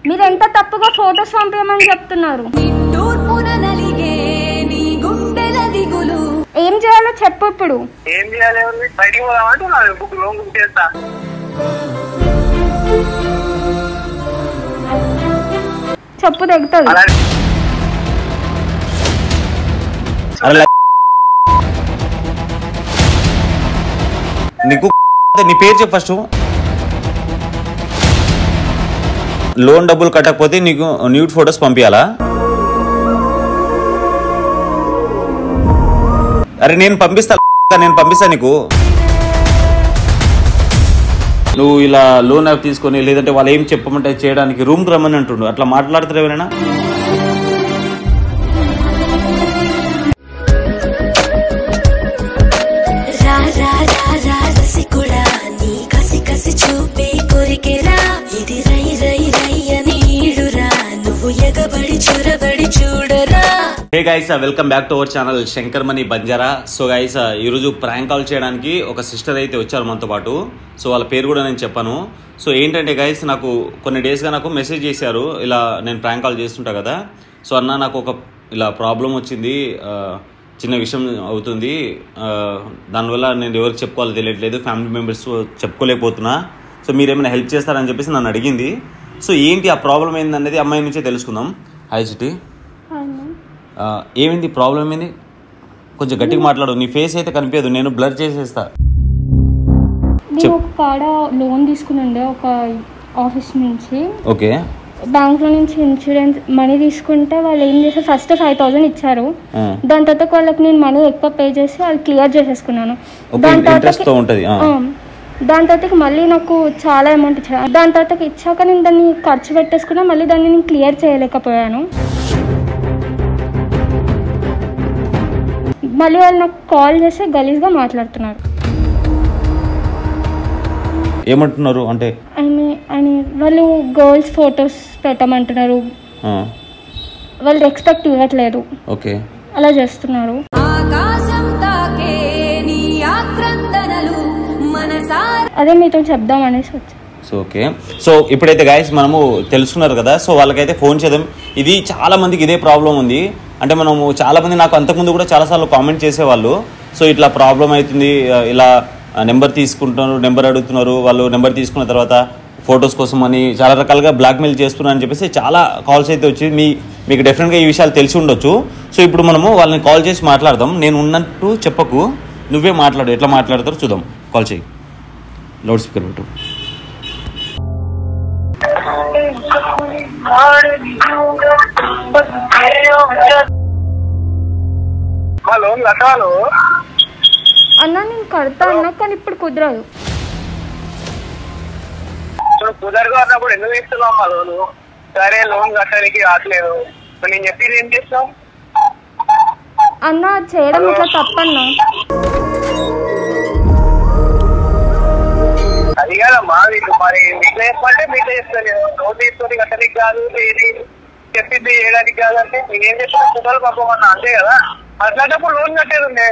మీరు ఎంత తప్పుగా ఫోటోస్ పంపించమని చెప్తున్నారు. ఏం చేయాలో చెప్పు. ఇప్పుడు ఏం చేయాలి? బయటికి పోదామంటే బుక్ లోన్ బుక్ చేస్తా. చెప్పు తెగుతుంది. నీకు నీ పేరు చెప్పు ఫస్ట్. లోన్ డబ్బులు కట్టకపోతే నీకు న్యూడ్ ఫొటోస్ పంపించాలా? అరే నేను పంపిస్తా నీకు. నువ్వు ఇలా లోన్ యాప్ తీసుకొని లేదంటే వాళ్ళు ఏం చెప్పమంటే చేయడానికి రూమ్ రమ్మని అంటుండు. అట్లా మాట్లాడతారు ఎవరైనా? Hey guys, welcome back to our channel Shankar money Banjara. So guys, ఈరోజు ప్రాంక్ కాల్ చేయడానికి ఒక సిస్టర్ అయితే వచ్చారు మనతో పాటు. సో వాళ్ళ పేరు కూడా నేను చెప్పాను. సో ఏంటంటే గైస్, నాకు కొన్ని డేస్గా నాకు మెసేజ్ చేశారు, ఇలా నేను ప్రాంక్ కాల్ చేస్తుంటా కదా. సో అన్న నాకు ఒక ఇలా ప్రాబ్లం వచ్చింది, చిన్న విషయం అవుతుంది, దానివల్ల నేను ఎవరికి చెప్పుకోవాలో తెలియట్లేదు, ఫ్యామిలీ మెంబర్స్ చెప్పుకోలేకపోతున్నా. సో మీరేమైనా హెల్ప్ చేస్తారని చెప్పేసి నన్ను అడిగింది. సో ఏంటి ఆ ప్రాబ్లం ఏందనేది అమ్మాయి నుంచే తెలుసుకుందాం. హాయ్ సిటీ, ఏమైంది? ప్రాబ్లం ఏంది? కొంచెం గట్టిగా మాట్లాడు. నీ ఫేస్ అయితే కనిపించదు, నేను బ్లర్ చేసేస్తా. నేను ఒక కాడ లోన్ తీసుకున్నాండి ఒక ఆఫీస్ నుంచి. ఓకే. బ్యాంక్లో నుంచి ఇన్సూరెన్స్ మనీ తీసుకుంటే వాళ్ళు ఏం చేశారు, ఫస్ట్ 5,000 ఇచ్చారు. దాని తర్వాత వాళ్ళకి నేను మనీ ఎక్కువ పే చేసి అది క్లియర్ చేసేసుకున్నాను. దాని తర్వాత మళ్ళీ నాకు చాలా అమౌంట్ ఇచ్చారు. దాని తర్వాత ఇచ్చాక నేను దాన్ని ఖర్చు పెట్టేసుకున్నా, మళ్ళీ దాన్ని నేను క్లియర్ చేయలేకపోయాను. మళ్ళీ వాళ్ళు నాకు కాల్ చేసి గలీజ్గా మాట్లాడుతున్నారు. ఏమంటున్నారు అంటే? వాళ్ళు గర్ల్స్ ఫొటోస్ పెట్టమంటున్నారు, వాళ్ళు రెస్పెక్ట్ ఇవ్వట్లేదు. ఓకే, అలా చేస్తున్నారు. అదే మీతో చెప్దాం అనేసి వచ్చా. So okay. సో ఇప్పుడైతే గైస్ మనము తెలుసుకున్నారు కదా. సో వాళ్ళకైతే ఫోన్ చేద్దాం. ఇది చాలా మందికి ఇదే ప్రాబ్లం ఉంది. అంటే మనము చాలా మంది నాకు అంతకుముందు కూడా చాలాసార్లు కామెంట్ చేసేవాళ్ళు. సో ఇట్లా ప్రాబ్లం అవుతుంది, ఇలా నెంబర్ తీసుకుంటున్నారు, నెంబర్ అడుగుతున్నారు, వాళ్ళు నెంబర్ తీసుకున్న తర్వాత ఫొటోస్ కోసం అని చాలా రకాలుగా బ్లాక్మెయిల్ చేస్తున్నారు అని చెప్పేసి చాలా కాల్స్ అయితే వచ్చి మీకు డెఫినెట్గా ఈ విషయాలు తెలిసి ఉండొచ్చు. సో ఇప్పుడు మనము వాళ్ళని కాల్ చేసి మాట్లాడదాం. నేను ఉన్నట్టు చెప్పకు, నువ్వే మాట్లాడు. ఎట్లా మాట్లాడతారో చూద్దాం. కాల్ చేయి, లౌడ్ స్పీకర్ పెట్టు. అన్నా నేను కడతా అన్నా, కానీ ఇప్పుడు కుదరదు. కుదరదు అన్నప్పుడు ఎందుకు ఇస్తున్నావు మా లోను? సరే లోన్ కట్టడానికి రావట్లేదు, నేను చెప్పేది ఏం చేస్తావు అన్నా? చేయడం ఇట్లా తప్పన్నా. అది కాదమ్మా, మరి మీట్లో చెప్పమంటే మీట్లో చెప్తాను. లోన్ తీసుకొని కట్టడానికి కాదు, చెప్పింది చేయడానికి కాదంటే నేనేం చేస్తున్నా, కుదరదు పంపమన్నా, అంతే కదా. అట్లాంటప్పుడు లోన్ కట్టేది ఉండే.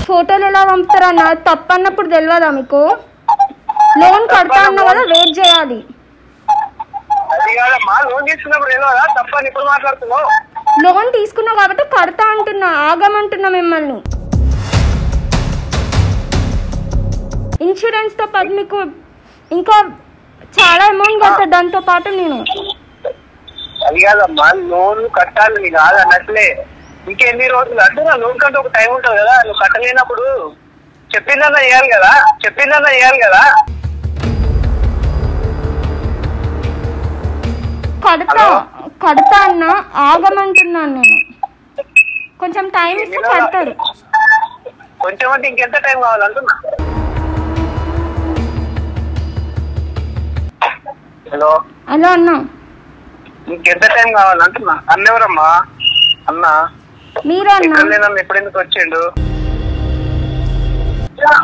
ఫోటోలు ఎలా పంపుతారన్నా? తప్పన్నప్పుడు తెలియదా మీకు? లోన్ కడతా అన్నా కదా, వెయిట్ చేయాలి. అది కాదమ్మా, లోన్ తీసుకున్నప్పుడు తెలియదా? తప్పని ఇప్పుడు మాట్లాడుతున్నావు. లోన్ తీసుకున్నావు కాబట్టి కడతా అంటున్నా, ఆగమంటున్నా మిమ్మల్ని. ఇన్సూరెన్స్ తో పాటు మీకు ఇంకా చాలా అమౌంట్ కడతా, దాంతో పాటు నేను. అది కాదమ్మా, లోన్ కట్టాలి కాదు అన్నట్లే. ఇంకెన్ని రోజులు అంటే నా లోన్ కంటే ఒక టైం ఉంటుంది కదా. నువ్వు కట్టలేనప్పుడు చెప్పిందన్నా చేయాలి కదా. కడతా అన్నా, ఆగమంటున్నాను నేను. కొంచెం టైం ఇస్తే కడతారు. కొంచెం అంటే ఇంకెంత టైం కావాలంటున్నా? హలో అన్నా, ఇంకెంత టైం కావాలంటున్నా? అన్నెవరమ్మా? అన్నా మీరే అన్నా. ఎప్పుడు ఎందుకు వచ్చిండు?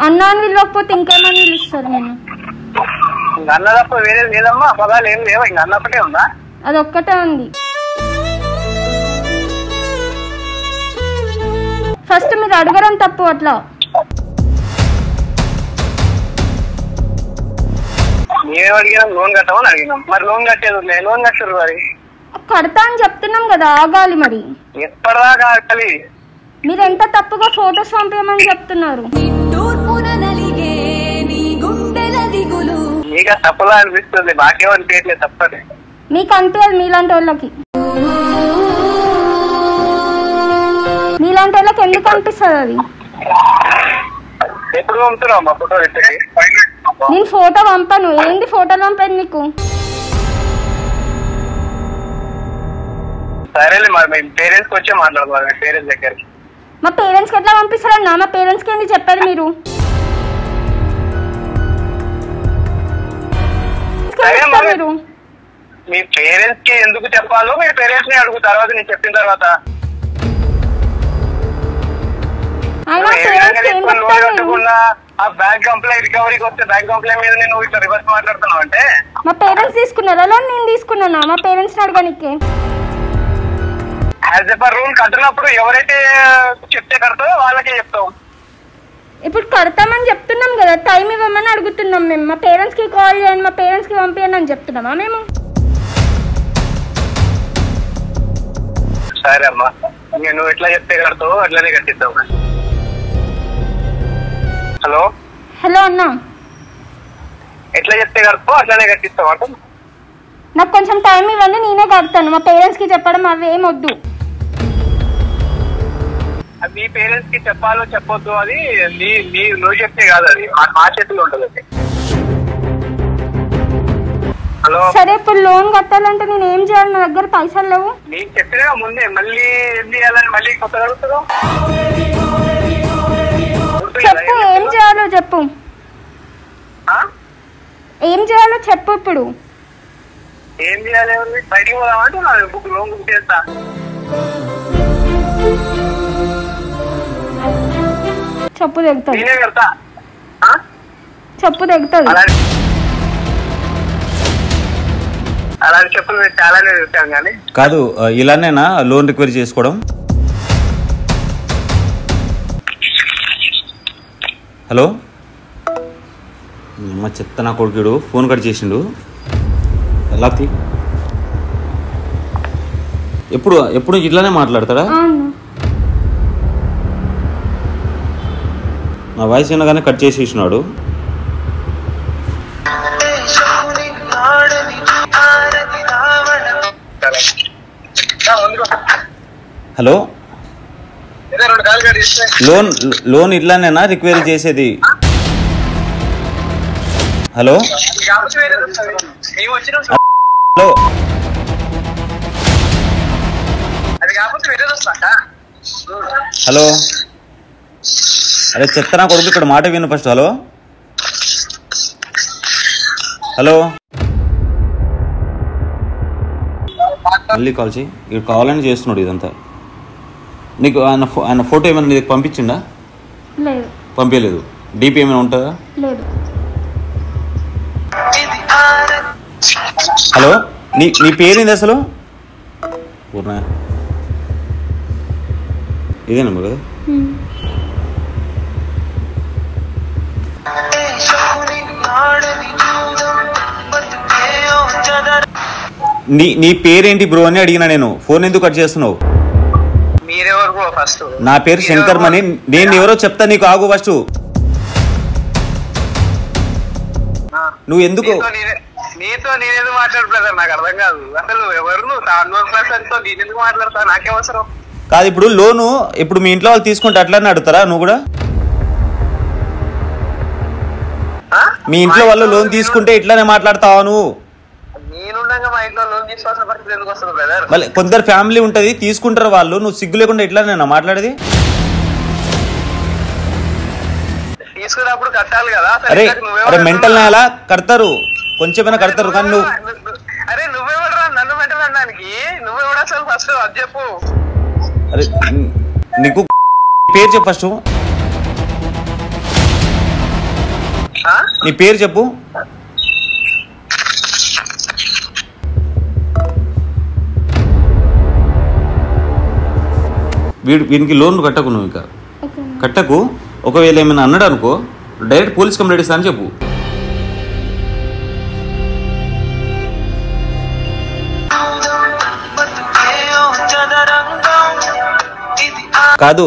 అన్నా అని పిలవకపోతే ఇంకేమని పిలుస్తారు? నేను ఇంక అన్న తప్ప వేరే లేదమ్మా, పదాలు ఏం లేవా? ఇంక అన్న ఒకటే ఉందా? అదొక్కటే ఉంది. ఫస్ట్ మీరు అడగడం తప్పు. అట్లా ఏం అడిగినాం? లోన్ కట్టమని అడిగినాం. మరి లోన్ కట్టేది లోన్ కట్టరు మరి కడతా అని చెప్తున్నాం కదా, ఆగాలి. మరి ఎప్పటిదాకా ఆగాలి? మీరు ఎంత తప్పుగా ఫొటోస్ పంపించమని చెప్తున్నారు. నీకు తప్పులా అనిపిస్తుంది, నాకేమనిపించట్లేదు తప్పని. మీకు అనిపించదు, మీలాంటి వాళ్ళకి ఎందుకు అనిపిస్తుంది అది? ఎప్పుడు పంపుతున్నావు మా ఫోటో? నేను ఫోటో పంపాను. ఏంది ఫోటోలు పంపాను నీకు? సరేలే, మరి మీ పేరెంట్స్ వచ్చే మాట్లాడుతున్నారు. మీ పేరెంట్స్ దగ్గరికి. మా పేరెంట్స్ కి ఎట్లా పంపిస్తారన్నా? మా పేరెంట్స్ కి ఏంది చెప్పారు మీరు? మీ పేరెంట్స్ కి ఎందుకు చెప్పాలో మీ పేరెంట్స్ ని అడుగు, తర్వాత నేను చెప్పిన తర్వాత. ఆ బ్యాంక్ కంప్లైంట్ రికవరీకి వస్తే బ్యాంక్ కంప్లైంట్ మీద నేను ఇట్లా రివర్స్ మాట్లాడుతున్నావు అంటే మా పేరెంట్స్ తీసుకున్నారా లోన్? నేను తీసుకున్నానా? మా పేరెంట్స్ అడగడానికి యాజ్ ఎ పర్ రూల్ కట్టినప్పుడు ఎవరైతే చెప్తే కడతారో వాళ్ళకే చెప్తాం. ఇప్పుడు కడతామని చెప్తున్నాం కదా, టైం ఇవ్వమని అడుగుతున్నాం మేము. మా పేరెంట్స్ కి కాల్ చేయండి, మా పేరెంట్స్ కి పంపించండి అని చెప్తున్నామా మేము? సరే అమ్మా, నువ్వు ఎట్లా చెప్తే కడతావు అట్లనే కట్టిద్దాం. హలో హలో అన్న, ఎట్లా చెప్తే కడతావు అట్లనే కట్టిస్తావు అంట. నాకు కొంచెం టైం ఇవ్వండి, నేనే కడతాను. మా పేరెంట్స్ కి చెప్పడం అవి ఏం వద్దు. మీ పేరెంట్స్ కి చెప్పాలో చెప్పొద్దు అది నువ్వు చెప్తే కాదు, అది మా చేతిలో ఉంటుంది. హలో సరే, ఇప్పుడు లోన్ కట్టాలంటే నేను ఏం చేయాలి? నా దగ్గర పైసలు లేవు. నీకు చెప్పినా ముందే మళ్ళీ ఏం చేయాలని మళ్ళీ కొత్తగా అడుగుతావు. చెప్పు, ఏం చేయాలో చెప్పు. ఏం చేయాలో చెప్పు. ఇప్పుడు ఏం చేయాలి? బయటికి పోదామంటే లోన్ బుక్ చేస్తా. చెప్పు తెగుతుంది. నేనే కడతా. చెప్పు తెగుతుంది. అలాంటి చెప్పులు మేము చాలానే చూసాం కానీ. కాదు, ఇలానేనా లోన్ రిక్వైరీ చేసుకోవడం? హలో, అమ్మ చెత్త నా కొడుకుడు ఫోన్ కట్ చేసిండు. ఎలా ఎప్పుడు ఇట్లానే మాట్లాడతాడా? నా వాయిస్ వినగానే కట్ చేసేసినాడు. హలో, లోన్ ఇట్లానేనా రిక్వైరీ చేసేది? హలో హలో, హలో, అరే చెత్త నా కొడుకు ఇక్కడ మాట విను ఫస్ట్. హలో హలో, మళ్ళీ కాల్ చేయి. ఇక్కడ కావాలని చేస్తున్నాడు ఇదంతా. నీకు ఆయన ఫోటో ఏమైనా నీకు పంపించిండా? లేదు. పంపించలేదు. డీపీ ఏమైనా ఉంటుందా? లేదు. హలో, నీ పేరేంది అసలు? పూర్ణ, ఇదే నెంబర్ కదా? నీ పేరేంటి బ్రో అని అడిగినా నేను. ఫోన్ ఎందుకు కట్ చేస్తున్నావు? నా పేరు శంకర్ మణి. నేను ఎవరో చెప్తా నీకు, ఆగు ఫస్ట్. నువ్వు ఎందుకు నీతో నేనేది మాట్లాడు బ్రదర్, నాకు అర్థం కాదు అసలు. ఎవరు నువ్వు నేనెందుకు మాట్లాడతా? నాకే అవసరం కాదు. ఇప్పుడు లోను ఇప్పుడు మీ ఇంట్లో వాళ్ళు తీసుకుంటే అట్లానే అడుగుతారా? నువ్వు కూడా మీ ఇంట్లో వాళ్ళు లోన్ తీసుకుంటే ఇట్లానే మాట్లాడతావా నువ్వు? నేనుండగా మా ఇంట్లో లోన్ తీసుకోవాల్సిన పరిస్థితి ఎందుకు వస్తుంది బ్రదర్? మళ్ళీ కొందరు ఫ్యామిలీ ఉంటది, తీసుకుంటారు వాళ్ళు. నువ్వు సిగ్గు లేకుండా ఇట్లానేనా మాట్లాడేది? తీసుకున్నప్పుడు కట్టాలి కదా. అరే మెంటల్ ఎలా కడతారు? కొంచెమైనా కడతారు కానీ నువ్వు. అరే నువ్వెవడరా నన్ను మెంటల్ అనడానికి? నువ్వెవడ అసలు ఫస్ట్ అది చెప్పు. అరే నీకు పేరు చెప్పు ఫస్ట్. నీ పేరు చెప్పు. వీనికి లోన్ కట్టకు, నువ్వు ఇంకా కట్టకు. ఒకవేళ ఏమైనా అన్నాడు అనుకో, డైరెక్ట్ పోలీస్ కంప్లైంట్ ఇస్తా అని చెప్పు. కాదు,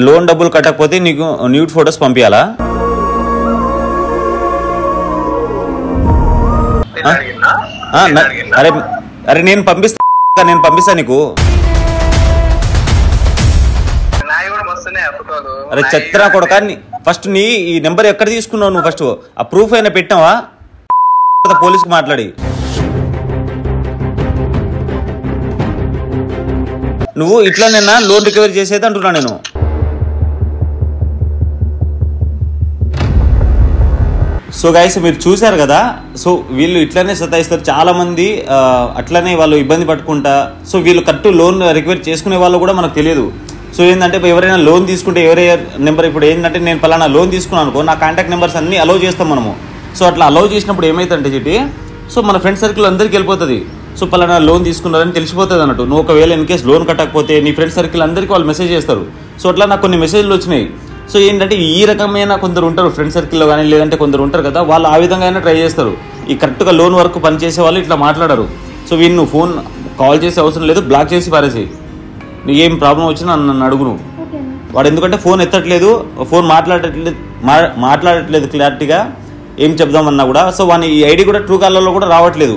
లోన్ డబ్బులు కట్టకపోతే నీకు న్యూడ్ ఫొటోస్ పంపించాలా? అరే నేను పంపిస్తా నీకు. అరే చెత్త కొడక, ఫస్ట్ ఈ నెంబర్ ఎక్కడ తీసుకున్నావు నువ్వు? ఫస్ట్ ఆ ప్రూఫ్ అయినా పెట్టావా? పోలీసుకి మాట్లాడి నువ్వు ఇట్లా నిన్న లోన్ రికవరీ చేసేది అంటున్నా నేను. సో గైస్ మీరు చూశారు కదా. సో వీళ్ళు ఇట్లానే సతాయిస్తారు చాలా మంది, అట్లనే వాళ్ళు ఇబ్బంది పట్టుకుంటా. సో వీళ్ళు కరెక్ట్ లోన్ రికవరీ చేసుకునే వాళ్ళు కూడా మనకు తెలియదు. సో ఏంటంటే ఎవరైనా లోన్ తీసుకుంటే ఎవరైనా నెంబర్, ఇప్పుడు ఏంటంటే నేను పలానా లోన్ తీసుకున్నాను అనుకో, నా కాంటాక్ట్ నెంబర్స్ అన్నీ అలౌ చేస్తాం మనము. సో అట్లా అలౌ చేసినప్పుడు ఏమైతుందంటే చిట్టి, సో మన ఫ్రెండ్ సర్కిల్ అందరికీ వెళ్ళిపోతుంది. సో పలానా లోన్ తీసుకున్నారని తెలిసిపోతుంది అన్నట్టు. నువ్వు ఒకవేళ ఇన్ కేసు లోన్ కట్టకపోతే నీ ఫ్రెండ్ సర్కిల్ అందరికీ వాళ్ళు మెసేజ్ చేస్తారు. సో అట్లా నాకు కొన్ని మెసేజ్లు వచ్చినాయి. సో ఏంటంటే ఈ రకమైన కొందరు ఉంటారు ఫ్రెండ్ సర్కిల్లో కానీ, లేదంటే కొందరు ఉంటారు కదా, వాళ్ళు ఆ విధంగా అయినా ట్రై చేస్తారు. ఈ కరెక్ట్గా లోన్ వర్క్ పనిచేసే వాళ్ళు ఇట్లా మాట్లాడరు. సో వీళ్ళు నువ్వు ఫోన్ కాల్ చేసే అవసరం లేదు, బ్లాక్ చేసి పారేసి. నీకు ఏం ప్రాబ్లం వచ్చినా నన్ను అడుగును. వాడు ఎందుకంటే ఫోన్ ఎత్తట్లేదు, ఫోన్ మాట్లాడట్లేదు క్లారిటీగా, ఏం చెప్దామన్నా కూడా. సో వాని ఈ ఐడి కూడా ట్రూ కాలర్లో కూడా రావట్లేదు.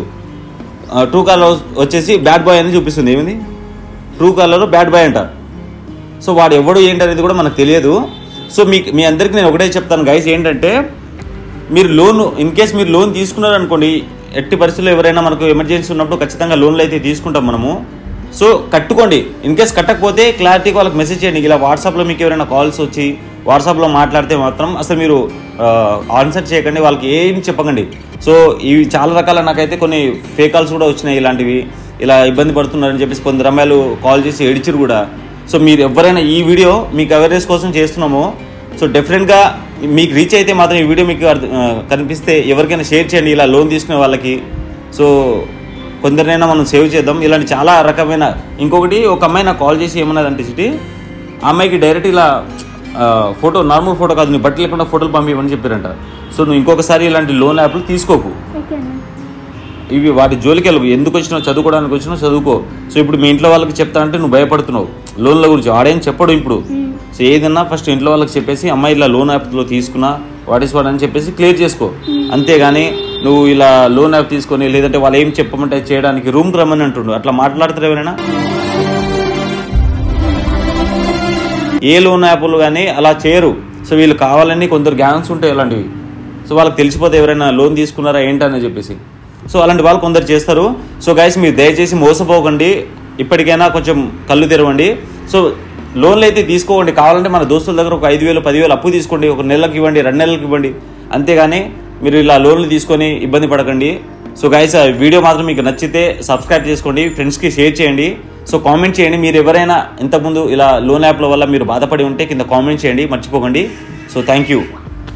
ట్రూ కాలర్ వచ్చేసి బ్యాడ్ బాయ్ అని చూపిస్తుంది. ఏమిది ట్రూ కాలర్లో బ్యాడ్ బాయ్ అంట. సో వాడు ఎవడు ఏంటనేది కూడా మనకు తెలియదు. సో మీ అందరికీ నేను ఒకటే చెప్తాను గైస్, ఏంటంటే మీరు ఇన్ కేస్ మీరు లోన్ తీసుకున్నారనుకోండి, ఎట్టి పరిస్థితుల్లో ఎవరైనా మనకు ఎమర్జెన్సీ ఉన్నప్పుడు ఖచ్చితంగా లోన్లు అయితే తీసుకుంటాం మనము. సో కట్టుకోండి. ఇన్ కేస్ కట్టకపోతే క్లారిటీగా వాళ్ళకి మెసేజ్ చేయండి. ఇలా వాట్సాప్లో మీకు ఎవరైనా కాల్స్ వచ్చి వాట్సాప్లో మాట్లాడితే మాత్రం అసలు మీరు ఆన్సర్ చేయకండి, వాళ్ళకి ఏం చెప్పకండి. సో ఇవి చాలా రకాల నాకైతే కొన్ని ఫేక్ కాల్స్ కూడా వచ్చినాయి ఇలాంటివి. ఇలా ఇబ్బంది పడుతున్నారని చెప్పేసి కొందరు అమ్మాయిలు కాల్ చేసి ఏడిచిరు కూడా. సో మీరు ఎవరైనా ఈ వీడియో మీకు అవేర్నెస్ కోసం చేస్తున్నామో, సో డెఫినెట్గా మీకు రీచ్ అయితే మాత్రం ఈ వీడియో మీకు కనిపిస్తే ఎవరికైనా షేర్ చేయండి ఇలా లోన్ తీసుకునే వాళ్ళకి. సో కొందరినైనా మనం సేవ్ చేద్దాం. ఇలాంటి చాలా రకమైన. ఇంకొకటి ఒక అమ్మాయి నాకు కాల్ చేసి ఏమన్నదంటే సిటీ, ఆ అమ్మాయికి డైరెక్ట్ ఇలా ఫోటో, నార్మల్ ఫోటో కాదు, నీ బట్టలు లేకుండా ఫోటోలు పంపించమని చెప్పారంట. సో నువ్వు ఇంకొకసారి ఇలాంటి లోన్ యాప్లు తీసుకోకు. ఇవి వాటి జోలికి వెళ్ళవు. ఎందుకు వచ్చినావు, చదువుకోవడానికి వచ్చినావు, చదువుకో. సో ఇప్పుడు మీ ఇంట్లో వాళ్ళకి చెప్తా అంటే నువ్వు భయపడుతున్నావు లోన్ల గురించి. వాడేం చెప్పడు ఇప్పుడు. సో ఏదన్నా ఫస్ట్ ఇంట్లో వాళ్ళకి చెప్పేసి అమ్మాయి ఇలా లోన్ యాప్లో తీసుకున్నా వాట్ అని చెప్పేసి క్లియర్ చేసుకో. అంతేగాని నువ్వు ఇలా లోన్ యాప్ తీసుకొని, లేదంటే వాళ్ళు ఏం చెప్పమంటే చేయడానికి రూమ్కి రమ్మని అంటుండు, అట్లా మాట్లాడతారు ఎవరైనా? ఏ లోన్ యాప్లు కానీ అలా చేయరు. సో వీళ్ళు కావాలని కొందరు గ్యాంగ్స్ ఉంటాయి అలాంటివి. సో వాళ్ళకి తెలిసిపోతే ఎవరైనా లోన్ తీసుకున్నారా ఏంటని చెప్పేసి. సో అలాంటి వాళ్ళు కొందరు చేస్తారు. సో గైస్ మీరు దయచేసి మోసపోకండి, ఇప్పటికైనా కొంచెం కళ్ళు తెరవండి. సో లోన్లు అయితే తీసుకోండి, కావాలంటే మన దోస్తుల దగ్గర ఒక 5,000 10,000 అప్పు తీసుకోండి, ఒక నెలకి ఇవ్వండి, 2 నెలలకు ఇవ్వండి. అంతేగాని మీరు ఇలా లోన్లు తీసుకొని ఇబ్బంది పడకండి. సో గైస్ వీడియో మాత్రం మీకు నచ్చితే సబ్స్క్రైబ్ చేసుకోండి, ఫ్రెండ్స్కి షేర్ చేయండి. సో కామెంట్ చేయండి, మీరు ఎవరైనా ఇంతకుముందు ఇలా లోన్ యాప్ల వల్ల మీరు బాధపడి ఉంటే కింద కామెంట్ చేయండి, మర్చిపోకండి. So thank you.